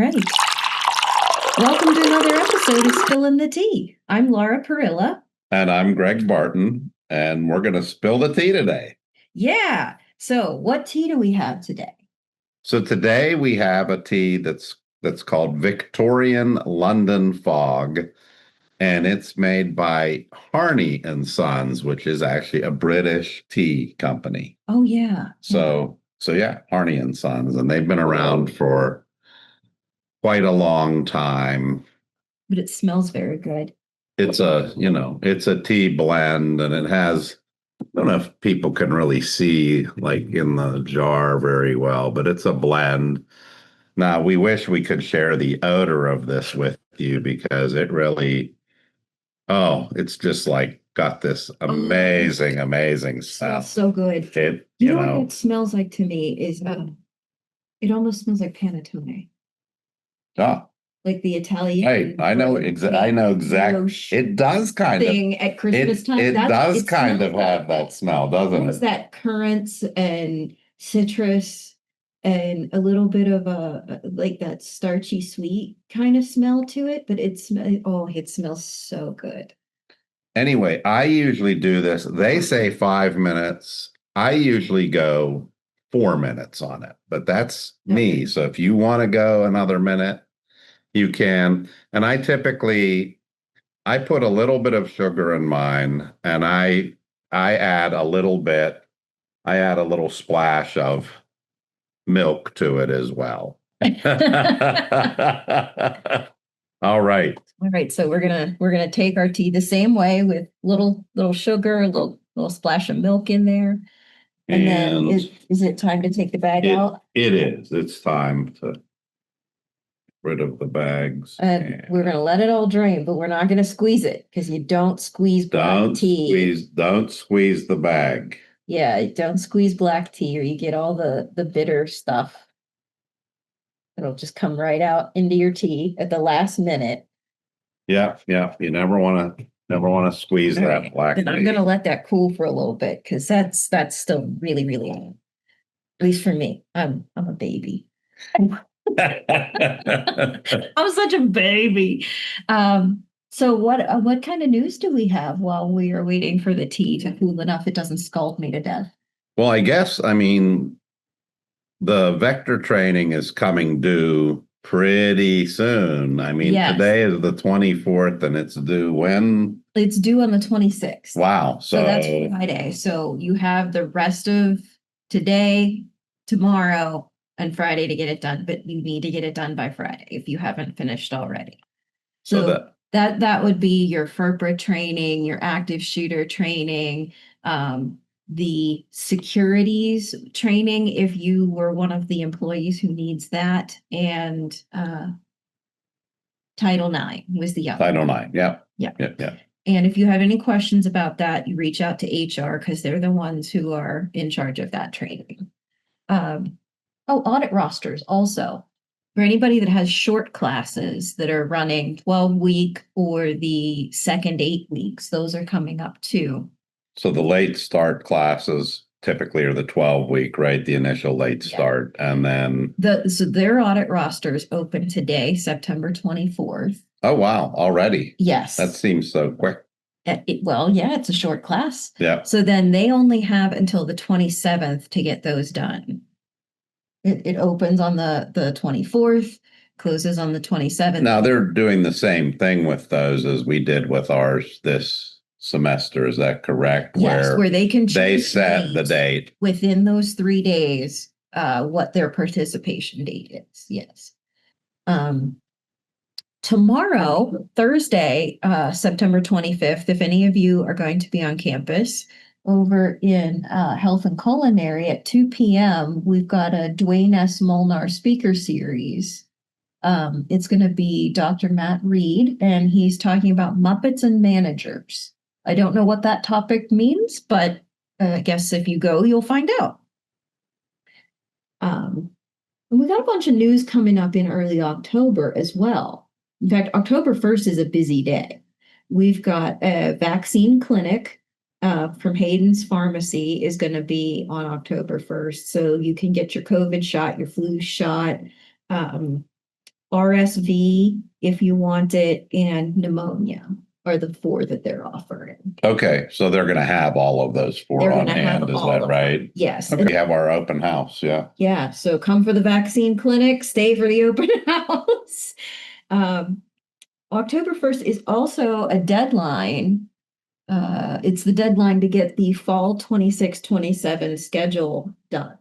ready. Welcome to another episode of Spillin' the Tea. I'm Laura Perilla. And I'm Greg Barton, and we're going to spill the tea today. Yeah. So what tea do we have today? So today we have a tea that's called Victorian London Fog, and it's made by Harney and Sons, which is actually a British tea company. Oh, yeah. So yeah, Harney and Sons, and they've been around for quite a long time. But it smells very good. It's a tea blend, and it has, I don't know if people can really see like in the jar very well, but it's a blend. Now, we wish we could share the odor of this with you because it really, it's just like got this amazing smell. Smells so good. You know what it smells like to me is it almost smells like panettone. Oh, like the Italian. Hey, I know exactly. It does kind thing of at Christmas time. It does kind of have that smell, doesn't It's it? that currants and citrus and a little bit of a like that starchy sweet kind of smell to it, but it smells so good. Anyway, I usually do this. They say 5 minutes. I usually go 4 minutes on it, but that's me. So if you want to go another minute, you can. And I put a little bit of sugar in mine, and I add a little splash of milk to it as well. All right. All right. So we're gonna take our tea the same way with little sugar, a little splash of milk in there. And then is it time to take the bag out? It is. It's time to get rid of the bags. We're gonna let it all drain, but we're not gonna squeeze it because you don't squeeze black tea. Don't squeeze the bag. Yeah, don't squeeze black tea or you get all the bitter stuff. It'll just come right out into your tea at the last minute. Yeah. You never want to squeeze that black tea. And I'm gonna let that cool for a little bit because that's still really, really, at least for me. I'm a baby. I'm such a baby. So what kind of news do we have while we are waiting for the tea to cool enough it doesn't scald me to death? Well, I mean, the vector training is coming due pretty soon. I mean, yes. Today is the 24th, and it's due when? It's due on the 26th. Wow. So that's Friday. So you have the rest of today, tomorrow, and Friday to get it done, but you need to get it done by Friday if you haven't finished already. So that would be your FERPRA training, your active shooter training, the securities training if you were one of the employees who needs that, and Title IX was the other. Title IX, yeah. And if you have any questions about that, you reach out to HR because they're the ones who are in charge of that training. Audit rosters also. For anybody that has short classes that are running 12-week or the second 8 weeks, those are coming up too. So the late start classes typically are the 12-week, right? The initial late start. And then so their audit rosters open today, September 24th. Oh, wow. Already. Yes. That seems so quick. It's a short class. Yeah. So then they only have until the 27th to get those done. It opens on the 24th, closes on the 27th. Now they're doing the same thing with those as we did with ours this semester. Is that correct? Yes, where they can set the date within those 3 days, what their participation date is. Yes. Tomorrow, Thursday, September 25th, if any of you are going to be on campus over in Health and Culinary at 2 p.m., we've got a Dwayne S. Molnar speaker series. It's going to be Dr. Matt Reed, and he's talking about Muppets and managers. I don't know what that topic means, but I guess if you go, you'll find out. And we got a bunch of news coming up in early October as well. In fact, October 1st is a busy day. We've got a vaccine clinic from Hayden's Pharmacy is going to be on October 1st. So you can get your COVID shot, your flu shot. RSV, if you want it, and pneumonia are the 4 that they're offering. Okay, so they're going to have all of those 4 They're on gonna have hand, is all that of right? them. Yes. Okay, we have our open house, yeah. Yeah, so come for the vaccine clinic, stay for the open house. October 1st is also a deadline. It's the deadline to get the fall 26-27 schedule done.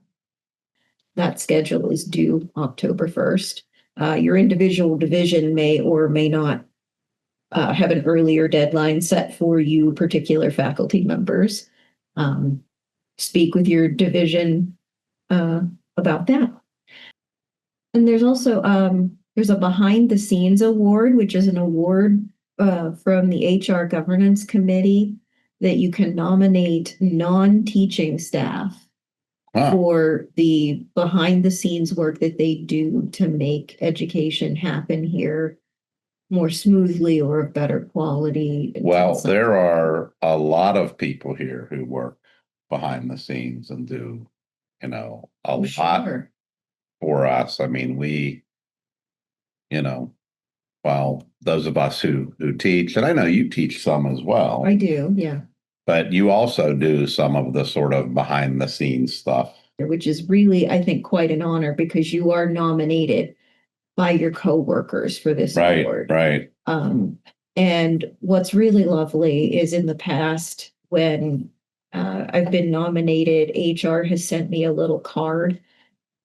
That schedule is due October 1st. Your individual division may or may not have an earlier deadline set for you particular faculty members. Speak with your division about that. And there's also there's a behind the scenes award, which is an award from the HR governance committee that you can nominate non-teaching staff for the behind the scenes work that they do to make education happen here more smoothly or of better quality. Well, there are a lot of people here who work behind the scenes and do, a lot for us. I mean, well, those of us who teach, and I know you teach some as well. I do, yeah. But you also do some of the sort of behind the scenes stuff. Which is really, I think, quite an honor because you are nominated by your coworkers for this award. Right. And what's really lovely is in the past when I've been nominated, HR has sent me a little card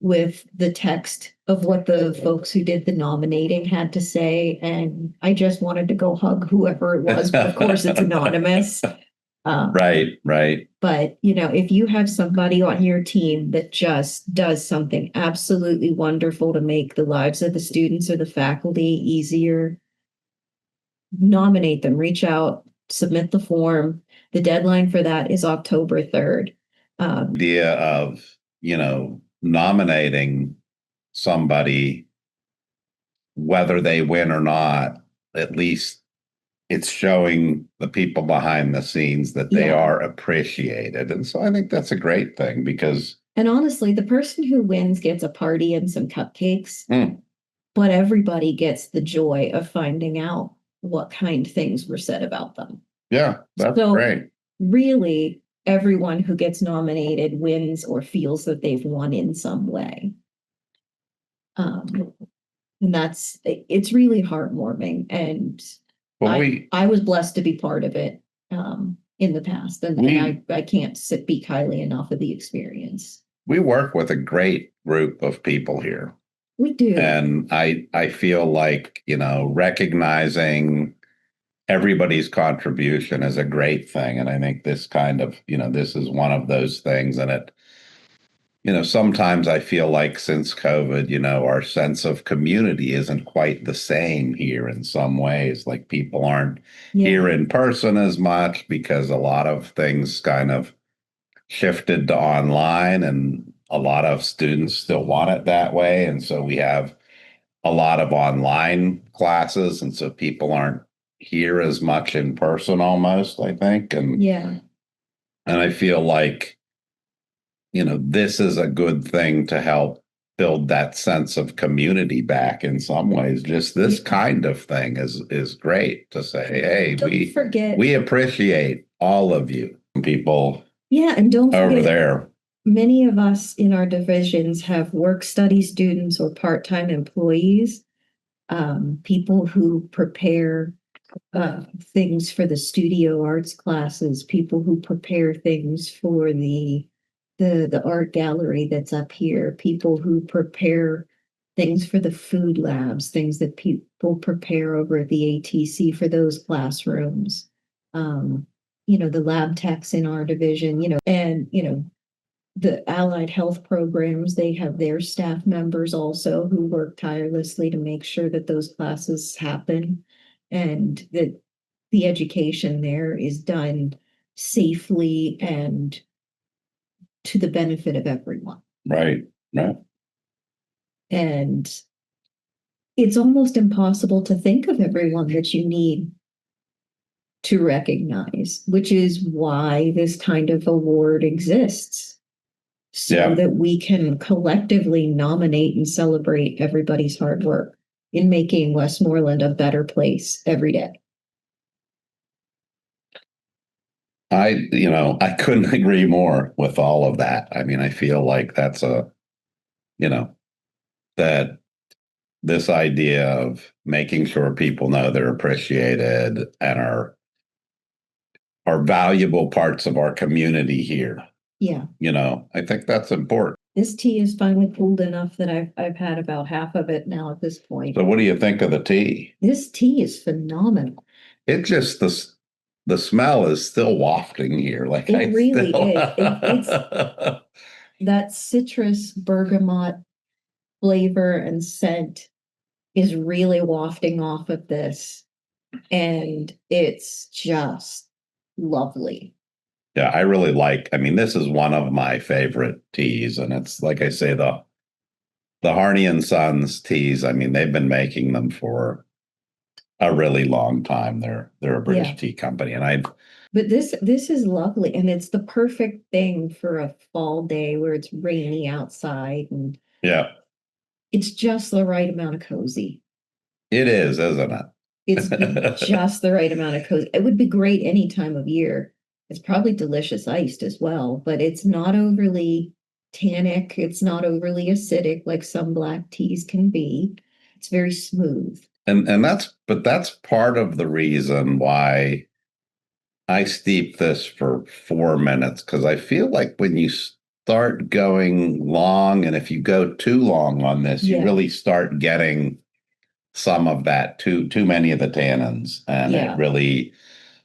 with the text of what the folks who did the nominating had to say. And I just wanted to go hug whoever it was, but of course it's anonymous. Right. But, if you have somebody on your team that just does something absolutely wonderful to make the lives of the students or the faculty easier, nominate them, reach out, submit the form. The deadline for that is October 3rd. Idea of, nominating somebody, whether they win or not, at least it's showing the people behind the scenes that they are appreciated. And so I think that's a great thing because. And honestly, the person who wins gets a party and some cupcakes, but everybody gets the joy of finding out what kind things were said about them. Yeah, that's great. Really, everyone who gets nominated wins or feels that they've won in some way. And it's really heartwarming. And I was blessed to be part of it in the past. And I can't speak highly enough of the experience. We work with a great group of people here. We do. And I feel like, recognizing everybody's contribution is a great thing. And I think this kind of, this is one of those things. And it, sometimes I feel like since COVID, our sense of community isn't quite the same here in some ways. Like people aren't here in person as much because a lot of things kind of shifted to online and a lot of students still want it that way. And so we have a lot of online classes. And so people aren't here as much in person almost, I think. And I feel like, this is a good thing to help build that sense of community back in some ways. Just this kind of thing is great to say, hey, we appreciate all of you people. Yeah, and don't forget, over there. Many of us in our divisions have work-study students or part-time employees, people who prepare things for the studio arts classes, people who prepare things for the art gallery that's up here, people who prepare things for the food labs, things that people prepare over at the ATC for those classrooms. The lab techs in our division, and the allied health programs, they have their staff members also who work tirelessly to make sure that those classes happen and that the education there is done safely and to the benefit of everyone. Right. And it's almost impossible to think of everyone that you need to recognize, which is why this kind of award exists. So that we can collectively nominate and celebrate everybody's hard work. in making Westmoreland a better place every day. I couldn't agree more with all of that. I mean, I feel like that's you know, that this idea of making sure people know they're appreciated and are valuable parts of our community here. Yeah. I think that's important. This tea is finally cooled enough that I've had about half of it now at this point. So what do you think of the tea? This tea is phenomenal. It just the smell is still wafting here. Like it really is. It's that citrus bergamot flavor and scent is really wafting off of this, and it's just lovely. Yeah, I really I mean, this is one of my favorite teas, and it's like I say, the Harney and Sons teas. I mean, they've been making them for a really long time. They're a British tea company, and but this is lovely, and it's the perfect thing for a fall day where it's rainy outside, and yeah, it's just the right amount of cozy. It is, isn't it? It's just the right amount of cozy. It would be great any time of year. It's probably delicious iced as well, but it's not overly tannic. It's not overly acidic like some black teas can be. It's very smooth. And that's part of the reason why I steep this for 4 minutes, because I feel like when you start going long, and if you go too long on this, you really start getting some of that too many of the tannins, and it really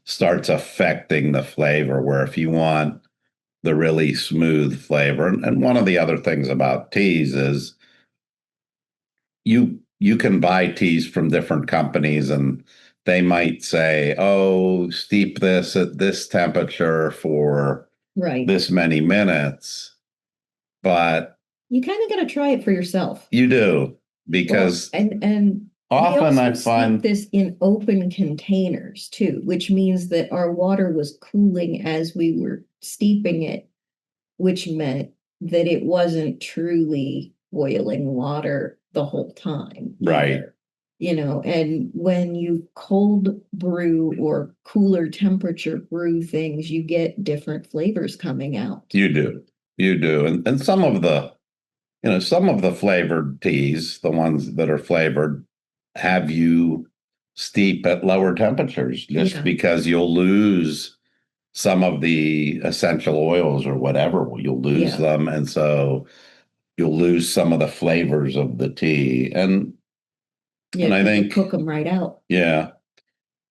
starts affecting the flavor. Where if you want the really smooth flavor, and one of the other things about teas is you can buy teas from different companies, and they might say, oh, steep this at this temperature for this many minutes, but you kind of got to try it for yourself. You do, because and often I find this in open containers too, which means that our water was cooling as we were steeping it, which meant that it wasn't truly boiling water the whole time. Right. And when you cold brew or cooler temperature brew things, you get different flavors coming out. You do. And some of the flavored teas, the ones that are flavored, have you steep at lower temperatures just because you'll lose some of the essential oils or whatever. You'll lose them. And so you'll lose some of the flavors of the tea. And I think cook them right out. Yeah.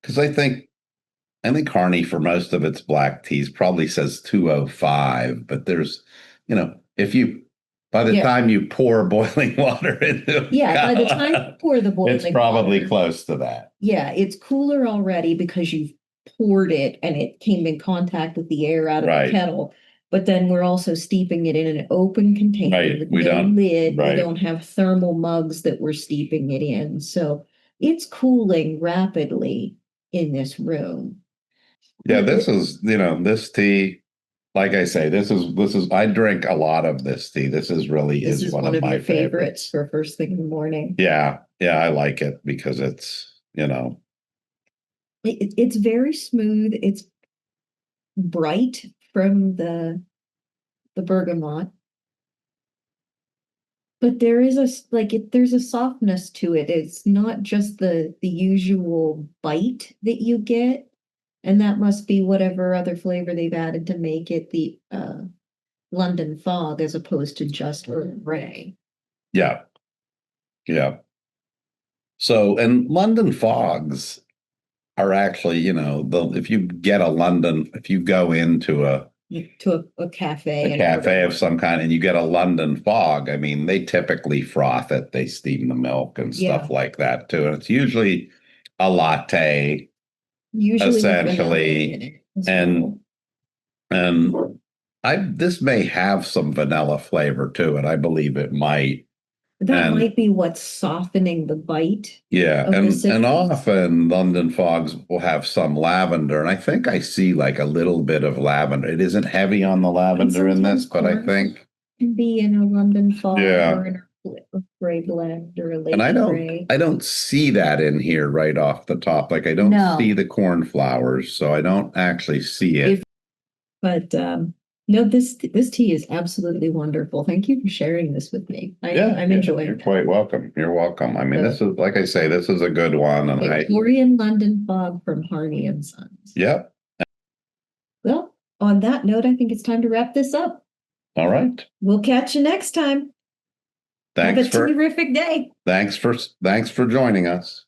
Because I think Harney, for most of its black teas, probably says 205, but there's, if you by the time you pour boiling water into it. By the time you pour the boiling water, it's probably close to that. Yeah, it's cooler already because you've poured it and it came in contact with the air out of the kettle. But then we're also steeping it in an open container with no lid. We don't have thermal mugs that we're steeping it in. So it's cooling rapidly in this room. Yeah, this is, this tea, like I say, this is I drink a lot of this tea. This is one of my favorites for first thing in the morning. Yeah, I like it because it's, it's very smooth. It's bright from the bergamot, but there is there's a softness to it. It's not just the usual bite that you get, and that must be whatever other flavor they've added to make it the London Fog as opposed to just Earl Grey. Yeah. So, and London Fogs are actually, if you go into a cafe of some kind and you get a London Fog, I mean, they typically froth it, they steam the milk and stuff like that too. And it's usually a latte, essentially. And this may have some vanilla flavor to it. I believe it might. That might be what's softening the bite. Yeah, and often London Fogs will have some lavender, and I think I see like a little bit of lavender. It isn't heavy on the lavender in this, but I think can be in a London Fog or in gray blend or a lady And gray. I don't see that in here right off the top. Like I don't No. see the cornflowers, so I don't actually see it. But no, this tea is absolutely wonderful. Thank you for sharing this with me. I'm enjoying You're it. quite welcome. You're welcome. I mean, this is, like I say, this is a good one. And Victorian London Fog from Harney and Sons. Yep. Well, on that note, I think it's time to wrap this up. All right. We'll catch you next time. Have a terrific day. Thanks for joining us.